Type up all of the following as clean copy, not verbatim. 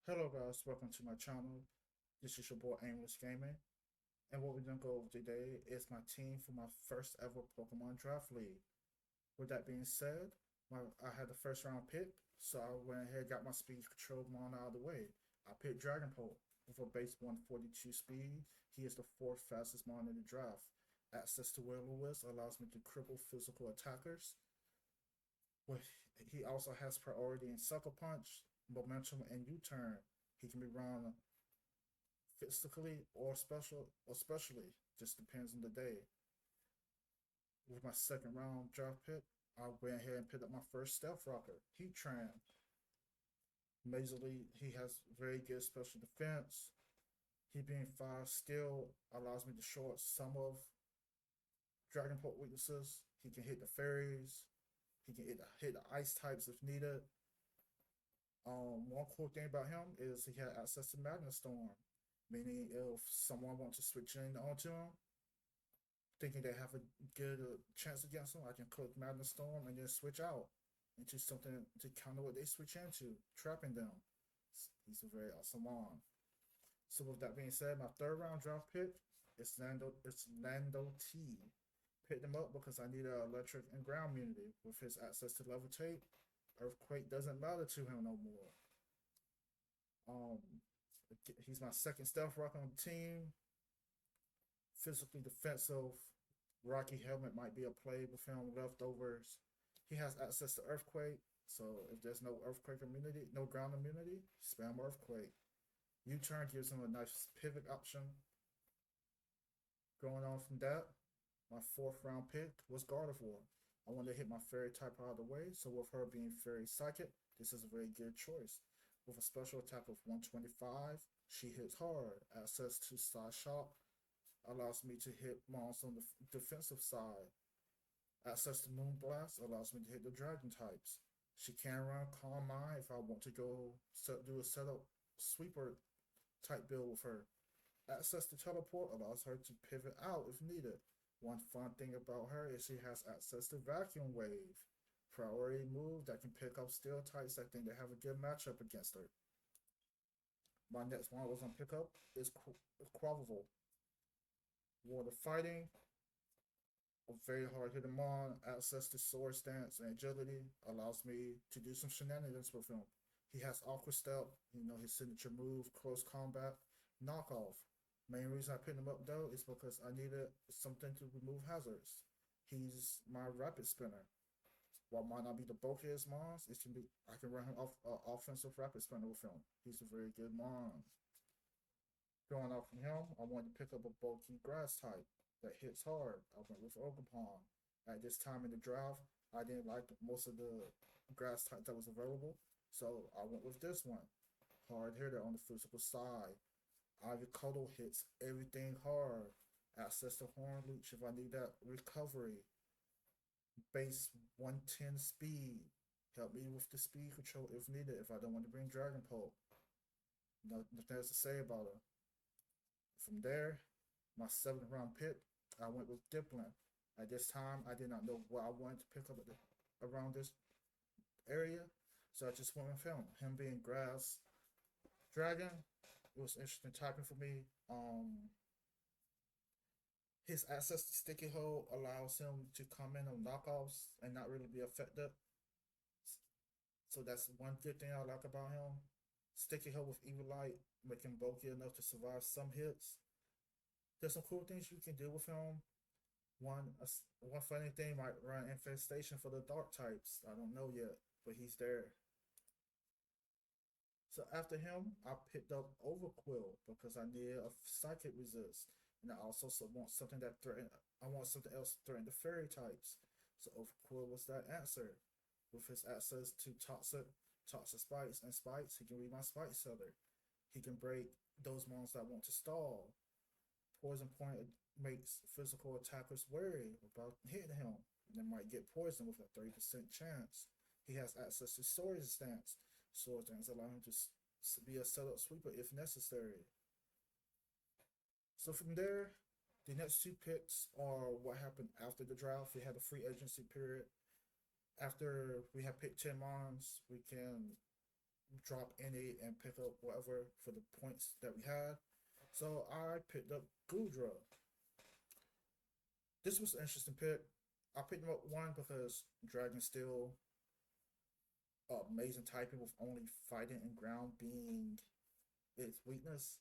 Hello guys, welcome to my channel. This is your boy Aimless Gaming, and what we're gonna go over today is my team for my first ever Pokemon Draft League. With that being said, I had the first round pick, so I went ahead and got my speed control mon out of the way. I picked Dragapult with a base 142 speed. He is the fourth fastest mon in the draft. Access to Will-O-Wisp allows me to cripple physical attackers. Well, he also has priority in Sucker Punch, Momentum, and U-Turn. He can be run physically or especially just depends on the day. With my second round draft pick, I went ahead and picked up my first Stealth Rocker, Heatran. Amazingly, he has very good special defense. He being 5 skill allows me to short some of Dragon Pulse weaknesses. He can hit the fairies. He can hit the ice types if needed. One cool thing about him is he had access to Magnet Storm, meaning if someone wants to switch in onto him, thinking they have a good chance against him, I can click Magnet Storm and then switch out into something to counter what they switch into, trapping them. He's a very awesome one. So with that being said, my third round draft pick is Lando T. Picked him up because I need an electric and ground immunity. With his access to levitate, earthquake doesn't matter to him no more. Um, he's my second stealth rock on the team. Physically defensive. Rocky Helmet might be a play with him leftovers. He has access to Earthquake, so if there's no Earthquake immunity, no ground immunity, spam Earthquake. U-turn gives him a nice pivot option. Going on from that, my fourth round pick was Gardevoir. I wanted to hit my fairy type out of the way, so with her being fairy psychic, this is a very good choice. With a special attack of 125, she hits hard. Access to Side Shot allows me to hit monsters on the defensive side. Access to Moonblast allows me to hit the dragon types. She can run Calm Mind if I want to go do a setup sweeper type build with her. Access to Teleport allows her to pivot out if needed. One fun thing about her is she has access to Vacuum Wave. Priority move that can pick up steel types. I think they have a good matchup against her. My next one I was gonna pick up is Quavel. Water Fighting, a very hard hitting mon. Access to sword stance and agility allows me to do some shenanigans with him. He has Aqua Step, his signature move, close combat, knockoff. Main reason I picked him up though is because I needed something to remove hazards. He's my rapid spinner. While might not be the bulkiest mons, it can be I can run him off offensive rapid spinner with him. He's a very good mon. Going off from him, I wanted to pick up a bulky grass type that hits hard. I went with Ogerpon. At this time in the draft, I didn't like most of the grass type that was available, so I went with this one. Hard hitter on the physical side. Ivy Cuddle hits everything hard. Access to Horn Leech if I need that recovery. Base 110 speed. Help me with the speed control if needed if I don't want to bring Dragon Pole. Nothing else to say about her. From there, my seventh round pick, I went with Dipplin. At this time, I did not know what I wanted to pick up around this area, so I just went with him. Him being grass dragon, it was interesting typing for me. His access to sticky hold allows him to come in on knockoffs and not really be affected. So that's one good thing I like about him. Sticky hold with Evil Light, make him bulky enough to survive some hits. There's some cool things you can do with him. One funny thing might run infestation for the dark types. I don't know yet, but he's there. So after him, I picked up Overquill because I needed a psychic resist, and I also want something that threaten. I want something else to threaten the fairy types. So Overquill was that answer. With his access to toxic spikes and spikes, he can read my spike seller. He can break those monsters that want to stall. Poison point makes physical attackers wary about hitting him. They might get poisoned with a 30% chance. He has access to sword stance. Sword stance allow him to be a setup sweeper if necessary. So from there, the next two picks are what happened after the draft. We had a free agency period. After we have picked 10 mons, we can drop any and pick up whatever for the points that we had. So I picked up Gudra. This was an interesting pick. I picked him up one because Dragon Steel, amazing typing with only fighting and ground being its weakness.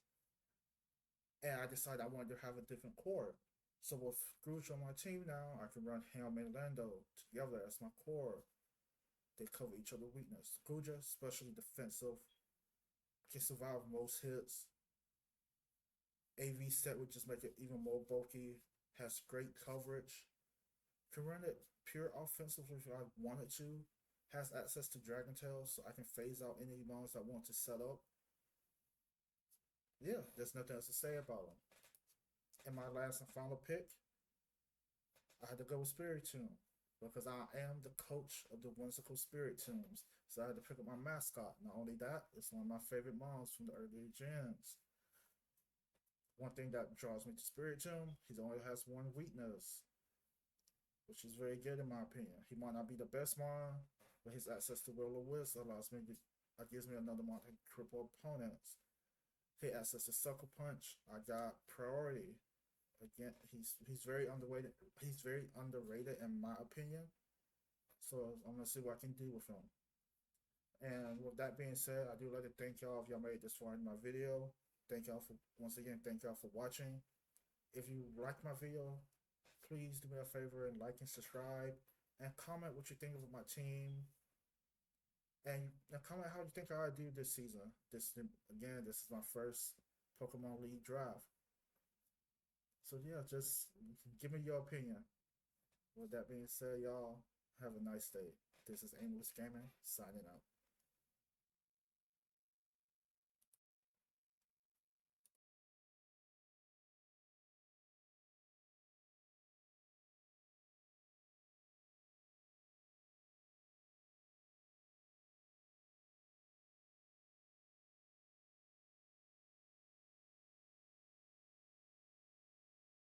And I decided I wanted to have a different core. So with Gudra on my team now, I can run Helm and Lando together as my core. They cover each other's weakness. Gudra, especially defensive, can survive most hits. AV set would just make it even more bulky. Has great coverage. Can run it pure offensively if I wanted to. Has access to Dragon Tail, so I can phase out any mons I want to set up. Yeah, there's nothing else to say about him. And my last and final pick, I had to go with Spirit Tomb because I am the coach of the Whimsical Spirit Tombs. So I had to pick up my mascot. Not only that, it's one of my favorite mons from the earlier gens. One thing that draws me to Spirit Tomb, he only has one weakness, which is very good in my opinion. He might not be the best mon, but his access to Will of Wisp allows me to gives me another mon to cripple opponents. He access to Sucker Punch. I got priority. Again, he's very underrated. He's very underrated in my opinion. So I'm gonna see what I can do with him. And with that being said, I do like to thank y'all if y'all made it this far in my video. Thank y'all for once again. Thank y'all for watching. If you like my video, please do me a favor and like and subscribe, and comment what you think of my team, and comment how you think I do this season. This again, this is my first Pokemon League draft. So yeah, just give me your opinion. With that being said, y'all have a nice day. This is Aimless Gaming signing out.